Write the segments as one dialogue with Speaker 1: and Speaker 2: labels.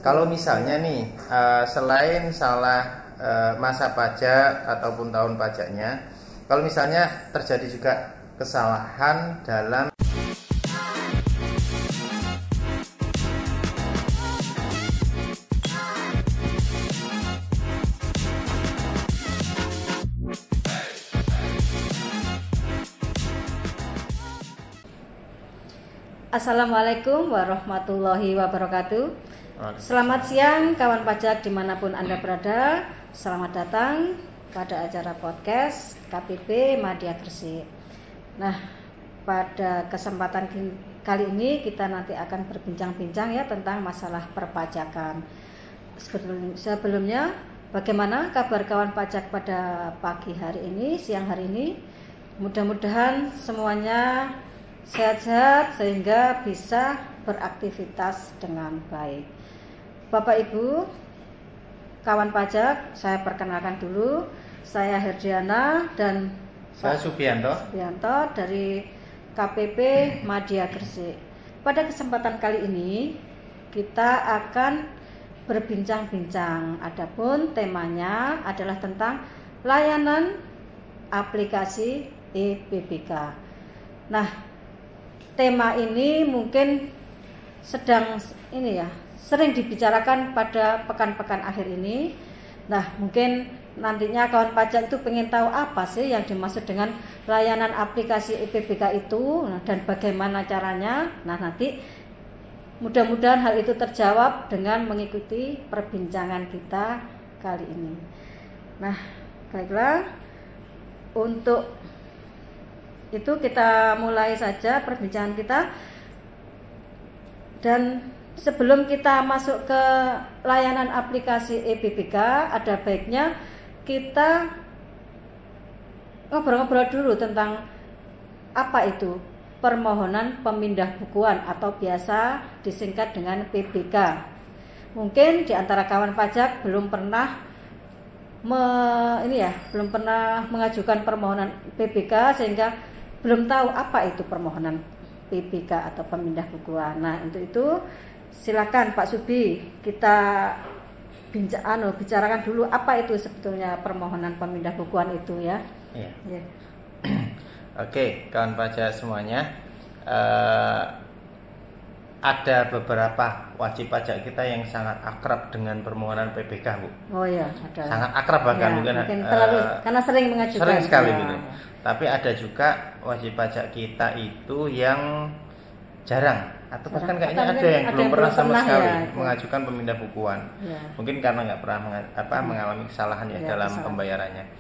Speaker 1: Kalau misalnya nih, selain salah masa pajak ataupun tahun pajaknya, kalau misalnya terjadi juga kesalahan dalam
Speaker 2: Assalamualaikum warahmatullahi wabarakatuh. Selamat siang kawan pajak dimanapun Anda berada. Selamat datang pada acara podcast KPP Madya Gresik. Nah, pada kesempatan kali ini kita nanti akan berbincang-bincang ya tentang masalah perpajakan. Sebelumnya, bagaimana kabar kawan pajak pada pagi hari ini, siang hari ini? Mudah-mudahan semuanya sehat-sehat sehingga bisa beraktivitas dengan baik. Bapak Ibu, kawan pajak, saya perkenalkan dulu. Saya Herdiana dan
Speaker 1: saya Subianto
Speaker 2: dari KPP Madya Gresik. Pada kesempatan kali ini kita akan berbincang-bincang. Adapun temanya adalah tentang layanan aplikasi EPBK. Nah, tema ini mungkin sering dibicarakan pada pekan-pekan akhir ini. Nah, mungkin nantinya kawan pajak itu pengen tahu apa sih yang dimaksud dengan layanan aplikasi EPBK itu, dan bagaimana caranya. Nah, nanti mudah-mudahan hal itu terjawab dengan mengikuti perbincangan kita kali ini. Nah, baiklah, untuk itu kita mulai saja perbincangan kita. Dan sebelum kita masuk ke layanan aplikasi EPBK, ada baiknya kita ngobrol-ngobrol dulu tentang apa itu permohonan pemindah bukuan atau biasa disingkat dengan PBK. Mungkin di antara kawan pajak belum pernah mengajukan permohonan PBK sehingga belum tahu apa itu permohonan PBK atau pemindah bukuan. Nah, untuk itu silakan Pak Subi, kita bicarakan dulu apa itu sebetulnya permohonan pemindah bukuan itu ya.
Speaker 1: Iya. Ya. Oke, kawan pajak semuanya, ada beberapa wajib pajak kita yang sangat akrab dengan permohonan PBK, Bu.
Speaker 2: Oh iya, ada.
Speaker 1: Sangat akrab bahkan,
Speaker 2: ya, mungkin terlalu karena sering mengajukan.
Speaker 1: Sering sekali gitu. Tapi ada juga wajib pajak kita itu yang jarang atau bahkan kayaknya ada yang belum pernah sama sekali mengajukan pemindah bukuan. Ya. Mungkin karena nggak pernah mengalami kesalahan dalam pembayarannya.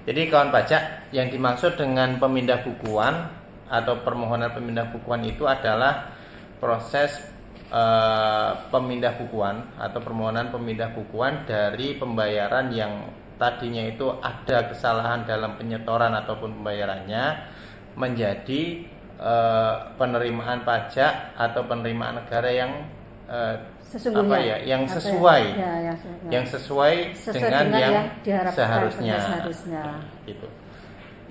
Speaker 1: Jadi kawan pajak, yang dimaksud dengan pemindah bukuan atau permohonan pemindah bukuan itu adalah proses pemindah bukuan atau permohonan pemindah bukuan dari pembayaran yang tadinya itu ada kesalahan dalam penyetoran ataupun pembayarannya menjadi penerimaan pajak atau penerimaan negara yang yang sesuai dengan yang seharusnya. Gitu.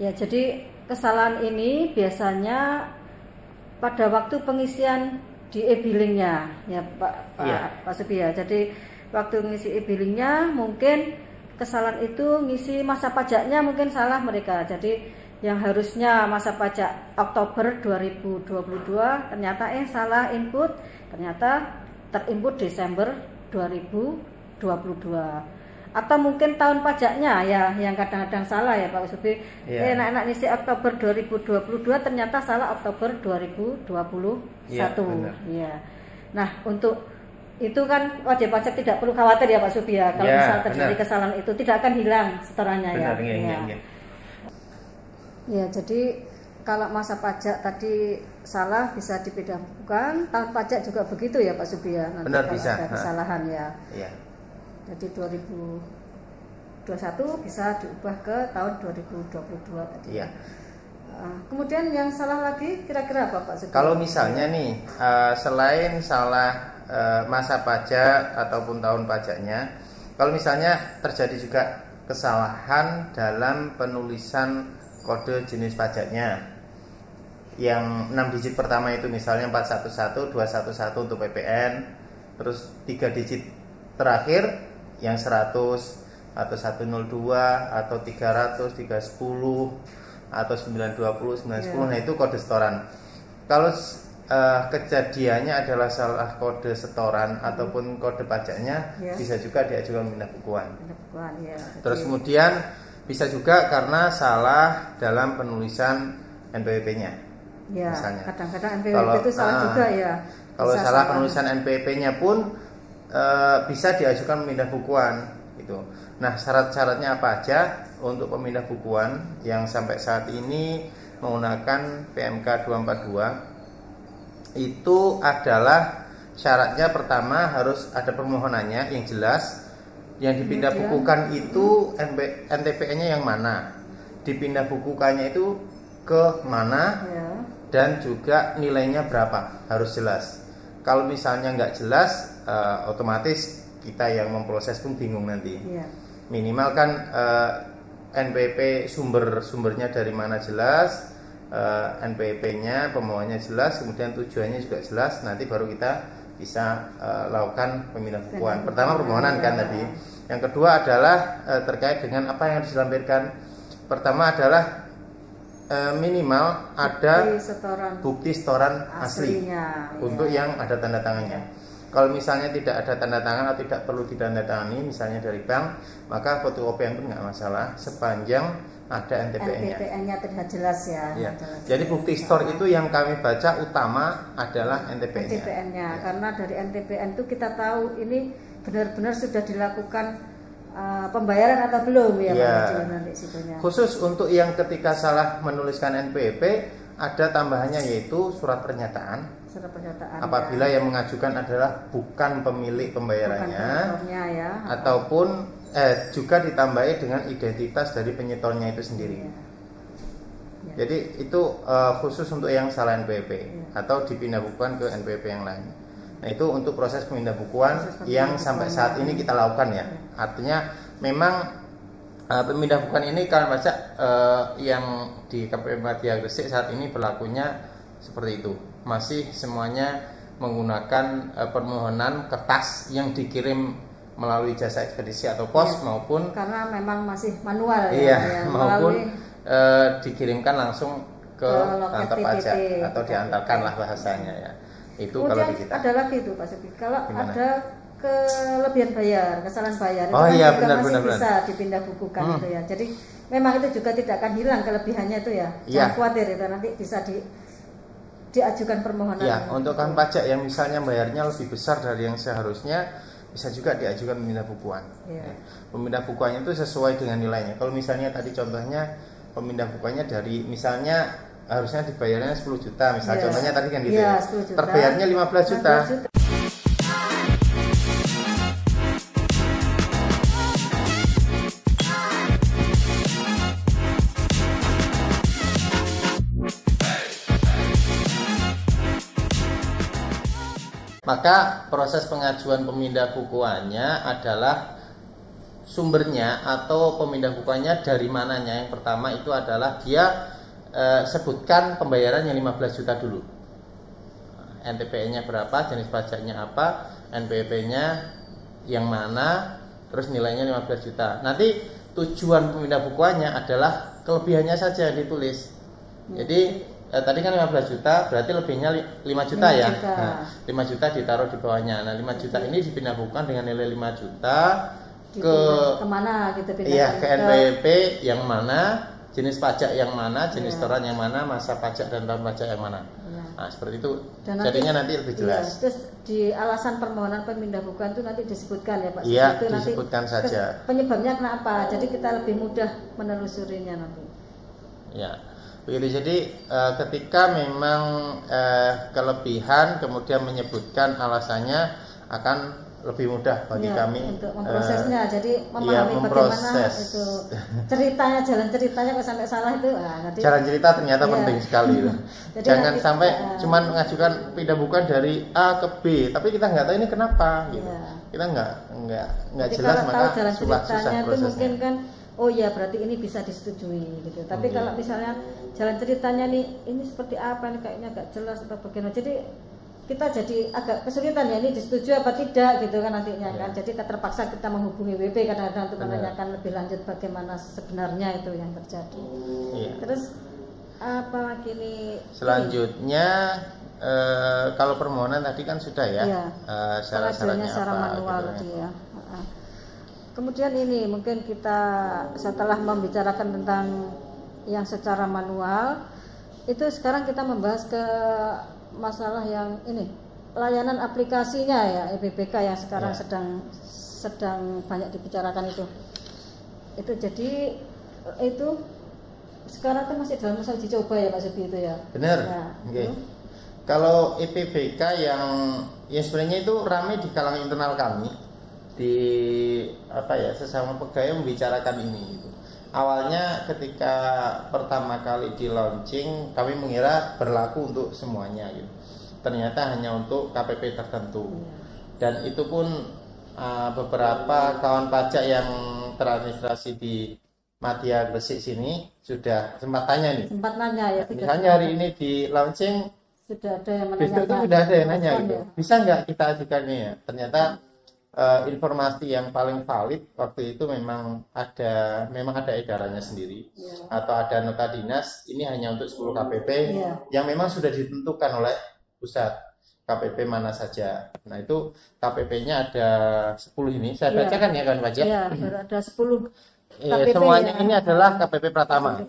Speaker 2: Ya, jadi kesalahan ini biasanya pada waktu pengisian di e-billingnya ya Pak Subi ya. Jadi waktu ngisi e-billingnya mungkin kesalahan itu ngisi masa pajaknya mungkin salah mereka. Jadi yang harusnya masa pajak Oktober 2022 ternyata salah input, ternyata terinput Desember 2022. Atau mungkin tahun pajaknya ya yang kadang-kadang salah ya Pak Subi. Enak-enak ngisi Oktober 2022 ternyata salah Oktober 2021. Ya. Nah, untuk itu kan wajib pajak tidak perlu khawatir ya Pak Subi ya. Kalau misal terjadi kesalahan itu tidak akan hilang setorannya ya. Ya, jadi kalau masa pajak tadi salah bisa dipindah bukuan, tahun pajak juga begitu ya Pak Subi ya. Nanti
Speaker 1: benar,
Speaker 2: kalau
Speaker 1: bisa.
Speaker 2: ada kesalahan ya.
Speaker 1: Iya.
Speaker 2: Jadi 2021 bisa diubah ke tahun 2022 tadi.
Speaker 1: Iya.
Speaker 2: Kemudian yang salah lagi kira-kira apa Pak Subi?
Speaker 1: Kalau misalnya nih, selain salah masa pajak ataupun tahun pajaknya, kalau misalnya terjadi juga kesalahan dalam penulisan kode jenis pajaknya yang 6 digit pertama itu misalnya 411 211 untuk PPN, terus 3 digit terakhir yang 100 atau 102 atau 300, 310 atau 920, 910, nah itu kode setoran. Kalau kejadiannya adalah salah kode setoran ataupun kode pajaknya, bisa juga diajukan pemindah bukuan. Terus kemudian bisa juga karena salah dalam penulisan NPWP-nya.
Speaker 2: Ya,
Speaker 1: misalnya.
Speaker 2: Kadang-kadang NPWP itu salah juga ya.
Speaker 1: Kalau salah penulisan NPWP-nya pun bisa diajukan pemindah bukuan gitu. Nah, syarat-syaratnya apa aja untuk pemindah bukuan yang sampai saat ini menggunakan PMK 242 itu adalah syaratnya pertama harus ada permohonannya yang jelas. Yang dipindah bukukan itu NTPN-nya yang mana, dipindah bukukannya itu ke mana, dan juga nilainya berapa, harus jelas. Kalau misalnya nggak jelas, otomatis kita yang memproses pun bingung nanti. Minimal kan NPWP sumbernya dari mana jelas, NPWP-nya pemohonnya jelas, kemudian tujuannya juga jelas, nanti baru kita bisa lakukan pemindah bukuan. Pertama permohonan kan tadi. Yang kedua adalah terkait dengan apa yang harus dilampirkan. Pertama adalah minimal ada bukti setoran aslinya untuk yang ada tanda tangannya. Kalau misalnya tidak ada tanda tangan atau tidak perlu ditandatangani, misalnya dari bank, maka fotokopian pun nggak masalah sepanjang ada NTPN-nya.
Speaker 2: NTPN-nya terlihat jelas ya.
Speaker 1: Jadi bukti store itu yang kami baca utama adalah NTPN-nya.
Speaker 2: NTPN-nya, karena dari NTPN itu kita tahu ini benar-benar sudah dilakukan pembayaran atau belum ya, Pak nanti situnya.
Speaker 1: Khusus untuk yang ketika salah menuliskan NPWP ada tambahannya yaitu surat pernyataan. Apabila yang mengajukan adalah bukan pemilik pembayarannya, ataupun juga ditambahi dengan identitas dari penyetornya itu sendiri. Jadi itu khusus untuk yang salah NPWP atau dipindah bukuan ke NPWP yang lain. Nah itu untuk proses pemindah bukuan yang sampai saat ini kita lakukan ya. Artinya memang pemindah bukuan ini kalian baca yang di KPU Gresik saat ini berlakunya seperti itu. Masih semuanya menggunakan permohonan kertas yang dikirim melalui jasa ekspedisi atau pos maupun
Speaker 2: karena memang masih manual
Speaker 1: maupun dikirimkan langsung ke kantor pajak atau diantarkan lah bahasanya ya. Itu
Speaker 2: kemudian
Speaker 1: kalau di kita.
Speaker 2: Ada lagi itu Pak Subi. Kalau ada kelebihan bayar, kesalahan bayar itu masih bisa dipindah bukukan itu ya. Jadi memang itu juga tidak akan hilang kelebihannya itu ya. Jangan khawatir itu nanti bisa diajukan permohonan.
Speaker 1: Ya, untuk kan pajak yang misalnya bayarnya lebih besar dari yang seharusnya bisa juga diajukan pemindah bukuan. Pemindah bukuannya itu sesuai dengan nilainya. Kalau misalnya tadi contohnya pemindah bukuannya dari misalnya harusnya dibayarnya 10 juta misalnya contohnya tadi kan gitu ya. Terbayarnya 15 juta. Maka proses pengajuan pemindah bukuannya adalah sumbernya atau pemindah bukuannya dari mananya. Yang pertama itu adalah dia sebutkan pembayaran yang 15 juta dulu. NTPN-nya berapa, jenis pajaknya apa, NPWP-nya yang mana, terus nilainya 15 juta. Nanti tujuan pemindah bukuannya adalah kelebihannya saja yang ditulis. Jadi tadi kan 15 juta, berarti lebihnya 5 juta ya. Nah, 5 juta ditaruh di bawahnya. Nah, 5 juta ini dipindah bukukan dengan nilai 5 juta
Speaker 2: kemana gitu pindah?
Speaker 1: Iya, ke NPWP yang mana, jenis pajak yang mana, jenis setoran yang mana, masa pajak dan tahun pajak yang mana. Nah, seperti itu. Dan jadinya nanti lebih jelas.
Speaker 2: Terus di alasan permohonan pemindah bukuan itu nanti disebutkan ya Pak.
Speaker 1: Iya, disebutkan saja.
Speaker 2: Penyebabnya kenapa? Jadi kita lebih mudah menelusurinya nanti.
Speaker 1: Ya. Begitu. Jadi ketika memang kelebihan kemudian menyebutkan alasannya akan lebih mudah bagi kami
Speaker 2: untuk memprosesnya. Jadi memahami bagaimana itu ceritanya, jalan ceritanya kok sampai salah itu.
Speaker 1: Jalan cerita ternyata penting sekali. Jangan sampai cuma mengajukan pindah bukuan dari A ke B, tapi kita nggak tahu ini kenapa. Gitu. Kita nggak jelas maka
Speaker 2: jalan ceritanya itu
Speaker 1: prosesnya.
Speaker 2: mungkin kan. Oh ya berarti ini bisa disetujui gitu. Tapi kalau misalnya jalan ceritanya nih ini seperti apa nih kayaknya nggak jelas atau bagaimana. Jadi kita jadi agak kesulitan ya, ini disetujui apa tidak gitu kan nantinya kan. Jadi terpaksa kita menghubungi WP kadang-kadang untuk menanyakan lebih lanjut bagaimana sebenarnya itu yang terjadi. Terus apa lagi nih?
Speaker 1: Selanjutnya kalau permohonan tadi kan sudah ya, syarat-syaratnya
Speaker 2: secara manual gitu ya. Kemudian ini mungkin kita setelah membicarakan tentang yang secara manual, itu sekarang kita membahas ke masalah yang ini, layanan aplikasinya ya, EBBK yang sekarang sedang banyak dibicarakan itu. Jadi itu sekarang kan masih dalam masa uji coba ya Pak Subi itu ya.
Speaker 1: Benar. Kalau EPBK yang sebenarnya itu ramai di kalangan internal kami, di sesama pegawai membicarakan ini. Awalnya ketika pertama kali di launching kami mengira berlaku untuk semuanya gitu. Ternyata hanya untuk KPP tertentu. Dan itu pun beberapa kawan pajak yang teradministrasi di Madya Gresik sini sudah sempat tanya nih.
Speaker 2: Sempat nanya ya.
Speaker 1: Misalnya hari ini di launching
Speaker 2: sudah ada yang menanyakan.
Speaker 1: Besok itu sudah ada yang nanya gitu. Bisa nggak kita ajukannya ya? Ternyata informasi yang paling valid waktu itu memang ada edarannya sendiri atau ada nota dinas ini hanya untuk 10 KPP yang memang sudah ditentukan oleh pusat KPP mana saja. Nah itu KPP-nya ada 10 ini. Saya bacakan ya kan pajak.
Speaker 2: Iya, ada 10 KPP.
Speaker 1: Semuanya ini adalah KPP Pratama.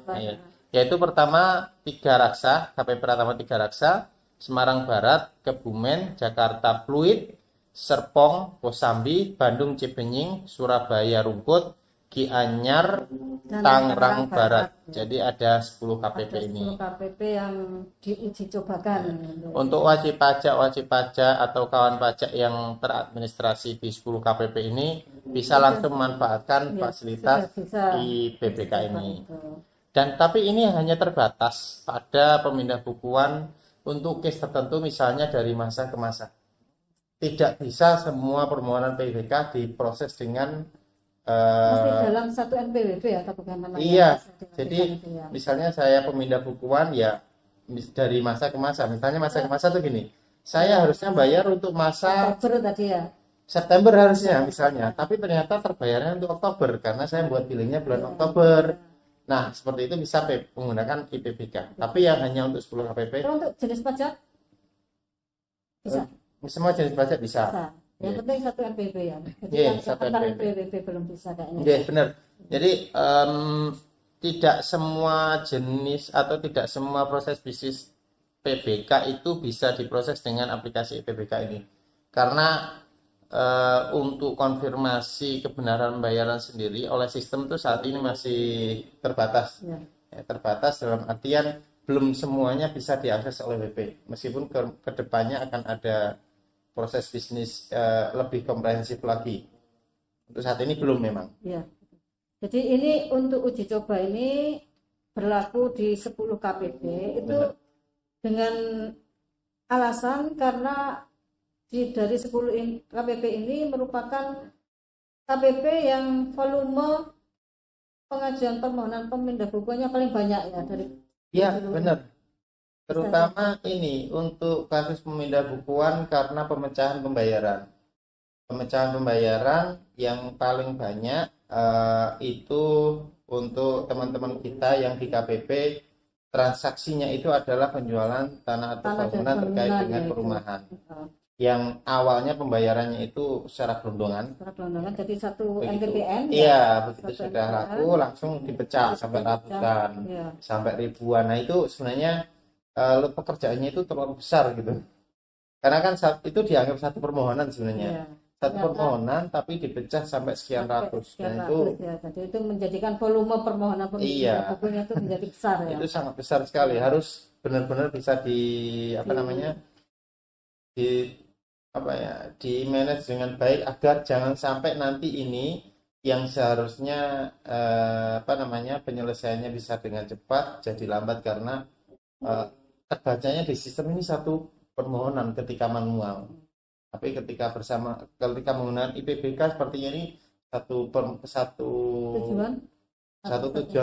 Speaker 1: Yaitu pertama 3 Raksa, KPP Pratama 3 Raksa, Semarang Barat, Kebumen, Jakarta Pluit, Serpong, Kosambi, Bandung Cibenying, Surabaya Rungkut, Gianyar, Tangerang Barat. Jadi ada 10 KPP ini.
Speaker 2: 10 KPP yang diuji cobakan.
Speaker 1: Untuk wajib pajak atau kawan pajak yang teradministrasi di 10 KPP ini bisa langsung memanfaatkan fasilitas di BBK ini. Dan tapi ini hanya terbatas pada pemindah bukuan untuk case tertentu, misalnya dari masa ke masa. Tidak bisa semua permohonan PBK diproses dengan
Speaker 2: dalam satu NPWP atau bagaimana?
Speaker 1: Iya, jadi misalnya saya pemindah bukuan ya dari masa ke masa. Misalnya masa ke masa tuh gini, saya harusnya bayar untuk masa
Speaker 2: Oktober tadi ya.
Speaker 1: September harusnya misalnya, tapi ternyata terbayarnya untuk Oktober karena saya buat billingnya bulan Oktober. Nah, seperti itu bisa menggunakan IPBK. Tapi yang hanya untuk 10 KPP.
Speaker 2: Untuk jenis pajak bisa.
Speaker 1: Semua jenis pajak bisa.
Speaker 2: Yang penting satu NPWP ya. Jadi
Speaker 1: satu
Speaker 2: NPWP belum bisa kayaknya.
Speaker 1: Benar. Jadi tidak semua jenis atau tidak semua proses bisnis PBK itu bisa diproses dengan aplikasi PBK ini. Karena untuk konfirmasi kebenaran pembayaran sendiri oleh sistem itu saat ini masih terbatas. Terbatas dalam artian belum semuanya bisa diakses oleh WP. Meskipun ke depannya akan ada proses bisnis lebih komprehensif lagi. Untuk saat ini belum memang.
Speaker 2: Ya. Jadi ini untuk uji coba ini berlaku di 10 KPP itu dengan alasan karena dari 10 KPP ini merupakan KPP yang volume pengajuan permohonan pemindah bukuannya paling banyak ya dari.
Speaker 1: Iya benar. Terutama ini untuk kasus pemindah bukuan karena pemecahan pembayaran. Pemecahan pembayaran yang paling banyak itu untuk teman-teman kita yang di KPP transaksinya itu adalah penjualan tanah atau bangunan terkait dengan perumahan. Yang awalnya pembayarannya itu secara gelondongan.
Speaker 2: Jadi satu NPPN.
Speaker 1: Iya, begitu sudah laku langsung dipecah sampai ratusan, sampai ribuan. Nah itu sebenarnya pekerjaannya itu terlalu besar gitu, karena kan itu dianggap satu permohonan sebenarnya, satu permohonan tapi dipecah sampai sekian ratus, dan itu
Speaker 2: jadi itu menjadikan volume permohonan bukunya itu menjadi besar ya.
Speaker 1: Itu sangat besar sekali, harus benar-benar bisa di di manage dengan baik agar jangan sampai nanti ini yang seharusnya penyelesaiannya bisa dengan cepat jadi lambat karena terbacanya di sistem ini satu permohonan ketika manual, tapi ketika menggunakan IPBK sepertinya ini satu tujuan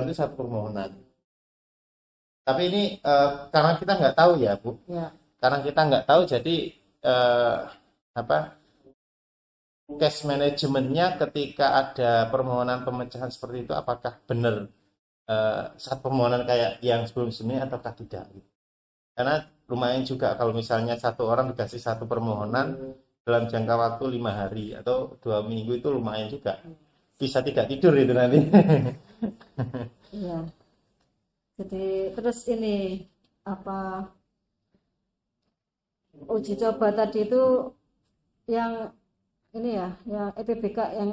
Speaker 1: itu satu permohonan. Tapi ini karena kita nggak tahu ya Bu, karena kita nggak tahu jadi cash manajemennya ketika ada permohonan pemecahan seperti itu, apakah benar saat permohonan kayak yang sebelum-sebelumnya ataukah tidak? Karena lumayan juga kalau misalnya satu orang dikasih satu permohonan dalam jangka waktu 5 hari atau 2 minggu, itu lumayan juga, bisa tidak tidur itu nanti.
Speaker 2: Iya. Jadi terus ini uji coba tadi itu yang ini ya, yang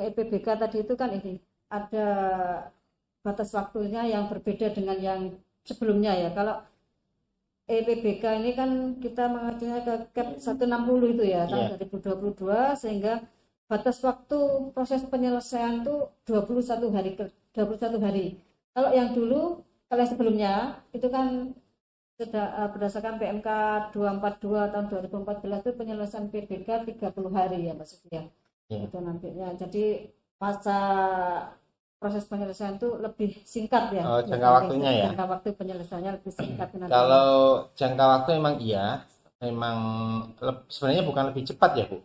Speaker 2: EPBK tadi itu kan ini ada batas waktunya yang berbeda dengan yang sebelumnya ya. Kalau EPBK ini kan kita mengajunya ke cap 160 itu ya, tahun 2022, sehingga batas waktu proses penyelesaian itu 21 hari. Kalau yang dulu, kalau yang sebelumnya itu kan sudah berdasarkan PMK 242 tahun 2014 itu penyelesaian PBK 30 hari ya Pak Supiya. Itu nantinya. Jadi masa proses penyelesaian itu lebih singkat ya.
Speaker 1: Jangka waktunya ya.
Speaker 2: Jangka waktu penyelesaiannya lebih singkat.
Speaker 1: Kalau jangka waktu memang sebenarnya bukan lebih cepat ya Bu.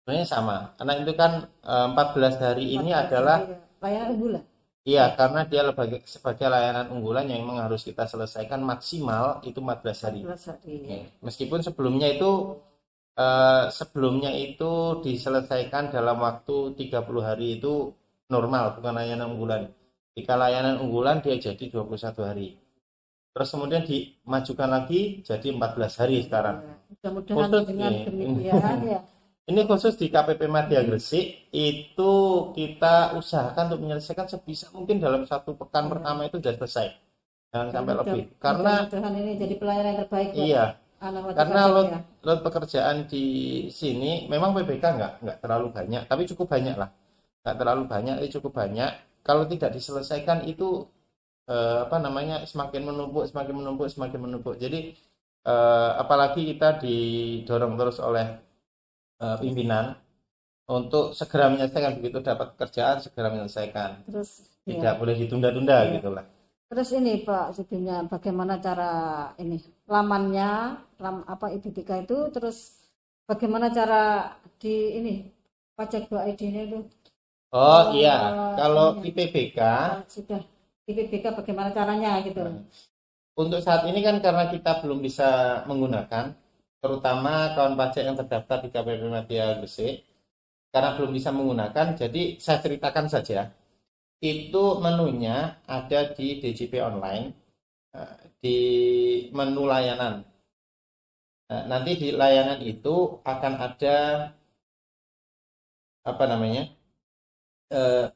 Speaker 1: Sebenarnya sama. Karena itu kan 14 hari ini adalah
Speaker 2: layanan unggulan.
Speaker 1: Iya, karena dia sebagai layanan unggulan yang memang harus kita selesaikan maksimal itu 14 hari.
Speaker 2: 14 hari.
Speaker 1: Meskipun sebelumnya itu diselesaikan dalam waktu 30 hari itu normal, bukan layanan unggulan. Jika layanan unggulan dia jadi 21 hari. Terus kemudian dimajukan lagi jadi 14 hari sekarang.
Speaker 2: Mudah-mudahan dengan demikian ya.
Speaker 1: Ini khusus di KPP Madya Gresik itu kita usahakan untuk menyelesaikan sebisa mungkin dalam 1 pekan pertama itu sudah selesai. Jangan sampai lebih. Karena
Speaker 2: ini jadi pelayanan yang terbaik.
Speaker 1: Iya. Karena load pekerjaan di sini memang PBK nggak terlalu banyak, tapi cukup banyak lah. Nggak terlalu banyak, tapi cukup banyak. Kalau tidak diselesaikan itu semakin menumpuk. Jadi apalagi kita didorong terus oleh pimpinan untuk segera menyelesaikan, begitu dapat pekerjaan segera menyelesaikan.
Speaker 2: Terus
Speaker 1: tidak boleh ditunda-tunda gitulah.
Speaker 2: Terus ini Pak Subinya, bagaimana cara ini lamannya, IPBK itu, terus bagaimana cara di ini pajak 2ID-nya itu?
Speaker 1: Kalau IPBK
Speaker 2: sudah IPBK bagaimana caranya gitu.
Speaker 1: Untuk saat ini kan karena kita belum bisa menggunakan, terutama kawan pajak yang terdaftar di KPP Madya Gresik, karena belum bisa menggunakan, jadi saya ceritakan saja. Itu menunya ada di DJP online, di menu layanan. Nanti di layanan itu akan ada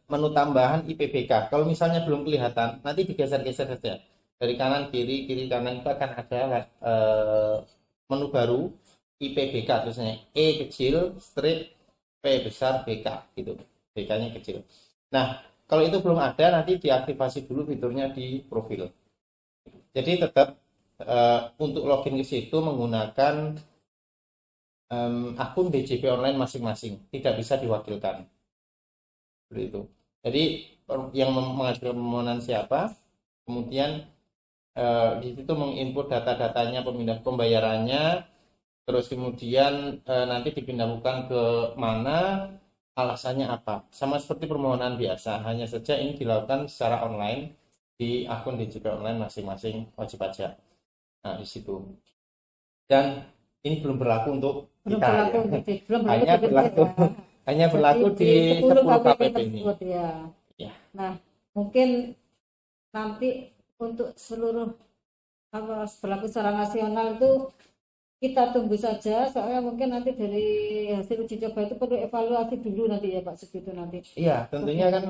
Speaker 1: menu tambahan IPBK. Kalau misalnya belum kelihatan, nanti digeser-geser saja dari kanan kiri kanan, itu akan ada menu baru IPBK, tulisannya E kecil strip P besar BK gitu, BK-nya kecil. Nah, kalau itu belum ada, nanti diaktifasi dulu fiturnya di profil. Jadi tetap untuk login ke situ menggunakan akun DJP online masing-masing, tidak bisa diwakilkan. Seperti itu. Jadi yang mengajukan permohonan siapa, kemudian di situ menginput data-datanya, pemindah pembayarannya, terus kemudian nanti dipindahkan ke mana, alasannya apa. Sama seperti permohonan biasa, hanya saja ini dilakukan secara online di akun DJP online masing-masing wajib pajak. Nah, di situ. Dan ini belum berlaku untuk kita. Hanya berlaku di 10 KPP ini.
Speaker 2: Ya. Nah, mungkin nanti untuk seluruh berlaku secara nasional itu kita tunggu saja, soalnya mungkin nanti dari hasil uji coba itu perlu evaluasi dulu nanti ya Pak Sugito nanti.
Speaker 1: Iya, tentunya kan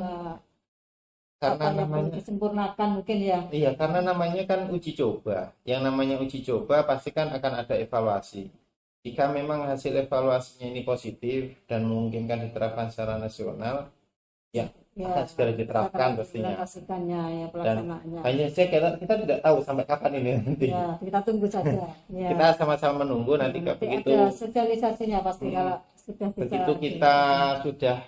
Speaker 1: karena namanya
Speaker 2: disempurnakan mungkin ya.
Speaker 1: Iya, karena namanya kan uji coba. Yang namanya uji coba pasti kan akan ada evaluasi. Jika memang hasil evaluasinya ini positif dan memungkinkan diterapkan secara nasional, ya akan segera diterapkan pastinya.
Speaker 2: Ya, pelaksanaannya.
Speaker 1: Dan hanya saja kita tidak tahu sampai kapan ini nanti.
Speaker 2: Ya, kita tunggu saja. Ya.
Speaker 1: Kita sama-sama menunggu nanti begitu.
Speaker 2: Ada sosialisasinya pasti kalau sudah bisa.
Speaker 1: Begitu kita sudah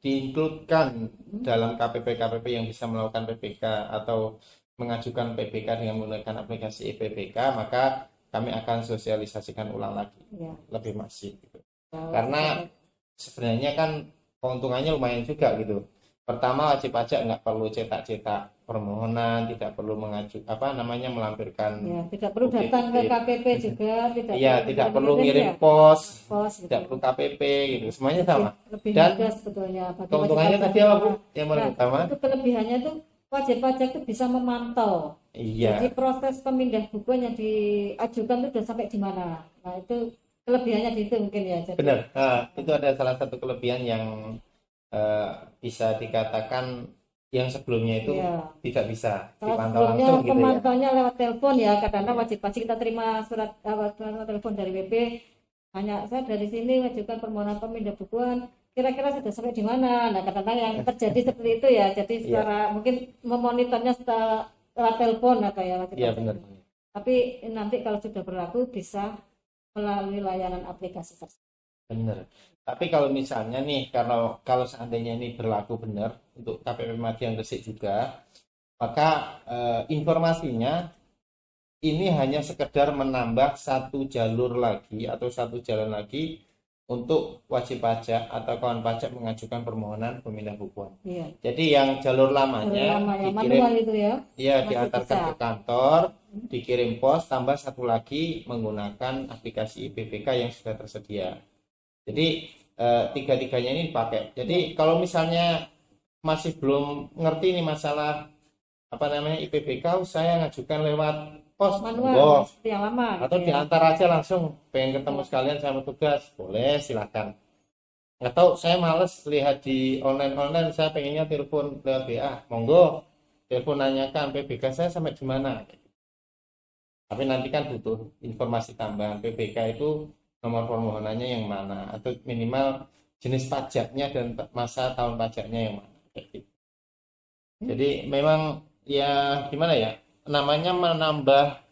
Speaker 1: diinkludkan dalam KPP yang bisa melakukan PPK atau mengajukan PPK dengan menggunakan aplikasi EPBK, maka kami akan sosialisasikan ulang lagi, lebih masif gitu. Karena sebenarnya kan keuntungannya lumayan juga gitu. Pertama, wajib pajak nggak perlu cetak-cetak permohonan, tidak perlu melampirkan,
Speaker 2: tidak perlu datang ke KPP juga,
Speaker 1: tidak perlu ngirim pos, tidak perlu KPP gitu, semuanya sama. Dan
Speaker 2: sebetulnya
Speaker 1: keuntungannya tadi apa Bu? Yang paling utama
Speaker 2: itu kelebihannya tuh wajib pajak itu bisa memantau. Jadi proses pemindah bukuan yang diajukan itu sudah sampai di mana. Nah itu kelebihannya di itu mungkin ya. Jadi,
Speaker 1: benar. Nah, itu ada salah satu kelebihan yang bisa dikatakan yang sebelumnya itu tidak bisa dipantau langsung gitu ya.
Speaker 2: Pemantaunya lewat telepon ya, karena wajib pajak kita terima surat telepon dari WP. Hanya saya dari sini mengajukan permohonan pemindah bukuan, kira-kira sudah sampai di mana. Nah kadang-kadang yang terjadi seperti itu ya, jadi secara mungkin memonitornya setelah lewat telepon atau ya wajib pajak.
Speaker 1: Benar.
Speaker 2: Tapi nanti kalau sudah berlaku bisa melalui layanan aplikasi tersebut.
Speaker 1: Benar. Tapi kalau misalnya nih, kalau seandainya ini berlaku benar untuk KPP Madiang Gresik juga, maka informasinya ini hanya sekedar menambah satu jalur lagi atau satu jalan lagi untuk wajib pajak atau kawan pajak mengajukan permohonan pemindah bukuan. Jadi yang jalur lamanya dikirim, itu diantarkan ke kantor, dikirim pos, tambah satu lagi menggunakan aplikasi IPBK yang sudah tersedia. Jadi tiga-tiganya ini dipakai. Jadi kalau misalnya masih belum ngerti nih masalah IPBK, saya ngajukan lewat pos
Speaker 2: manual yang lama
Speaker 1: atau diantar aja langsung, pengen ketemu sekalian sama tugas, boleh silakan. Atau saya males lihat di online, saya pengennya telepon lewat WA, monggo telepon nanyakan PBK saya sampai di mana. Tapi nanti kan butuh informasi tambahan PBK itu nomor permohonannya yang mana, atau minimal jenis pajaknya dan masa tahun pajaknya yang mana. Jadi memang ya gimana ya, namanya menambah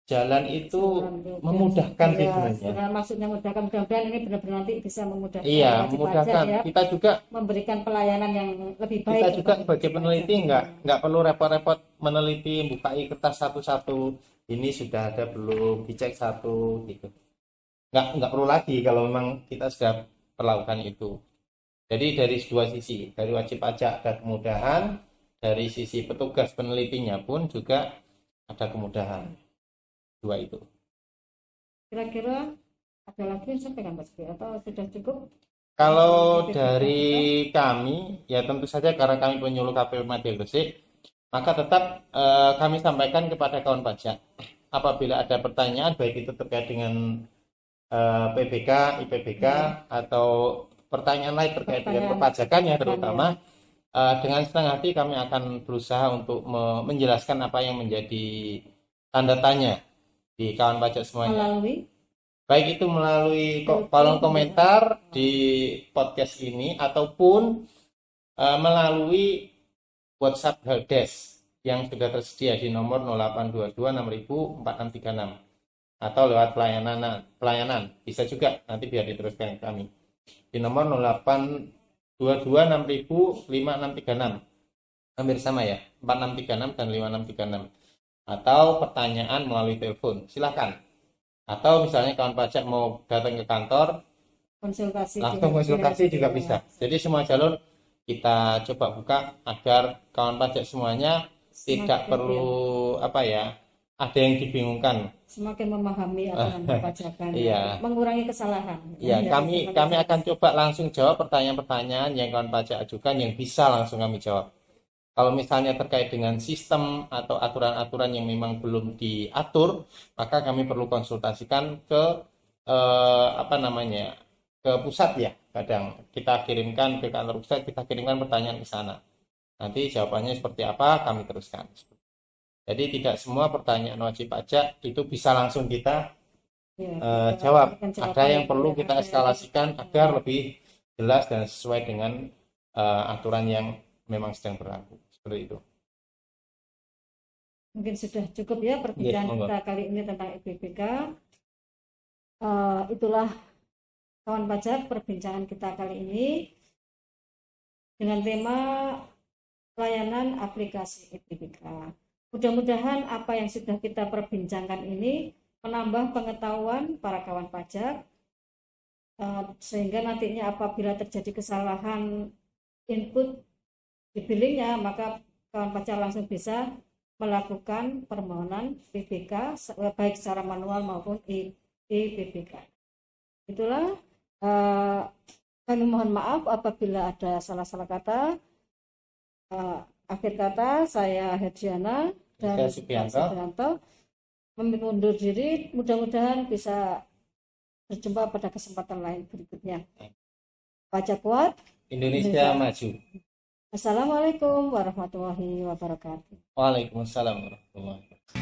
Speaker 1: jalan itu memudahkan sih sebenarnya.
Speaker 2: Maksudnya memudahkan, mudah-mudahan ini benar-benar nanti bisa memudahkan.
Speaker 1: Iya, memudahkan. Ya. Kita juga
Speaker 2: memberikan pelayanan yang lebih baik.
Speaker 1: Kita juga sebagai peneliti nggak perlu repot-repot meneliti, bukai kertas satu-satu. Ini sudah ada belum, dicek satu gitu. Nggak perlu lagi kalau memang kita sudah melakukan itu. Jadi dari dua sisi, dari wajib pajak ada kemudahan, dari sisi petugas penelitinya pun juga ada kemudahan. Dua itu.
Speaker 2: Kira-kira ada lagi yang sampaikan Mas Bi, atau sudah cukup?
Speaker 1: Kalau dari kami, ya tentu saja karena kami penyuluh KPP Madiang Gresik, maka tetap kami sampaikan kepada kawan pajak. Apabila ada pertanyaan, baik itu terkait dengan PBK, IPBK, atau pertanyaan lain terkait dengan perpajakannya terutama, dengan senang hati kami akan berusaha untuk menjelaskan apa yang menjadi tanda tanya di kawan pajak semuanya. Baik itu melalui kolom komentar di podcast ini ataupun melalui WhatsApp Helpdesk yang sudah tersedia di nomor 0822 6000 4636 atau lewat pelayanan bisa juga, nanti biar diteruskan ke kami di nomor 0822 6000 5636, hampir sama ya, 4636 dan 5636. Atau pertanyaan melalui telepon, silakan. Atau misalnya kawan pajak mau datang ke kantor, langsung konsultasi juga bisa. Jadi semua jalur kita coba buka agar kawan pajak semuanya tidak perlu ada yang dibingungkan.
Speaker 2: Semakin memahami aturan perpajakan, mengurangi kesalahan.
Speaker 1: Iya, kami akan coba langsung jawab pertanyaan-pertanyaan yang kawan pajak ajukan yang bisa langsung kami jawab. Kalau misalnya terkait dengan sistem atau aturan-aturan yang memang belum diatur, maka kami perlu konsultasikan ke ke pusat ya. Kadang kita kirimkan ke kantor pusat, kita kirimkan pertanyaan ke sana. Nanti jawabannya seperti apa, kami teruskan. Jadi tidak semua pertanyaan wajib pajak itu bisa langsung kita jawab. Ada yang perlu kita eskalasikan agar lebih jelas dan sesuai dengan aturan yang memang sedang berlaku. Seperti itu.
Speaker 2: Mungkin sudah cukup ya perbincangan kita kali ini tentang IPBK. Itulah kawan pajak perbincangan kita kali ini dengan tema layanan aplikasi IPBK. Mudah-mudahan apa yang sudah kita perbincangkan ini menambah pengetahuan para kawan pajak, sehingga nantinya apabila terjadi kesalahan input di billingnya, maka kawan pajak langsung bisa melakukan permohonan PBK baik secara manual maupun e-PBK. Itulah, kami mohon maaf apabila ada salah-salah kata. Akhir kata, saya Herdiana dan Subianto undur diri. Mudah-mudahan bisa berjumpa pada kesempatan lain berikutnya. Pajak kuat,
Speaker 1: Indonesia maju.
Speaker 2: Assalamualaikum warahmatullahi wabarakatuh.
Speaker 1: Waalaikumsalam warahmatullahi wabarakatuh.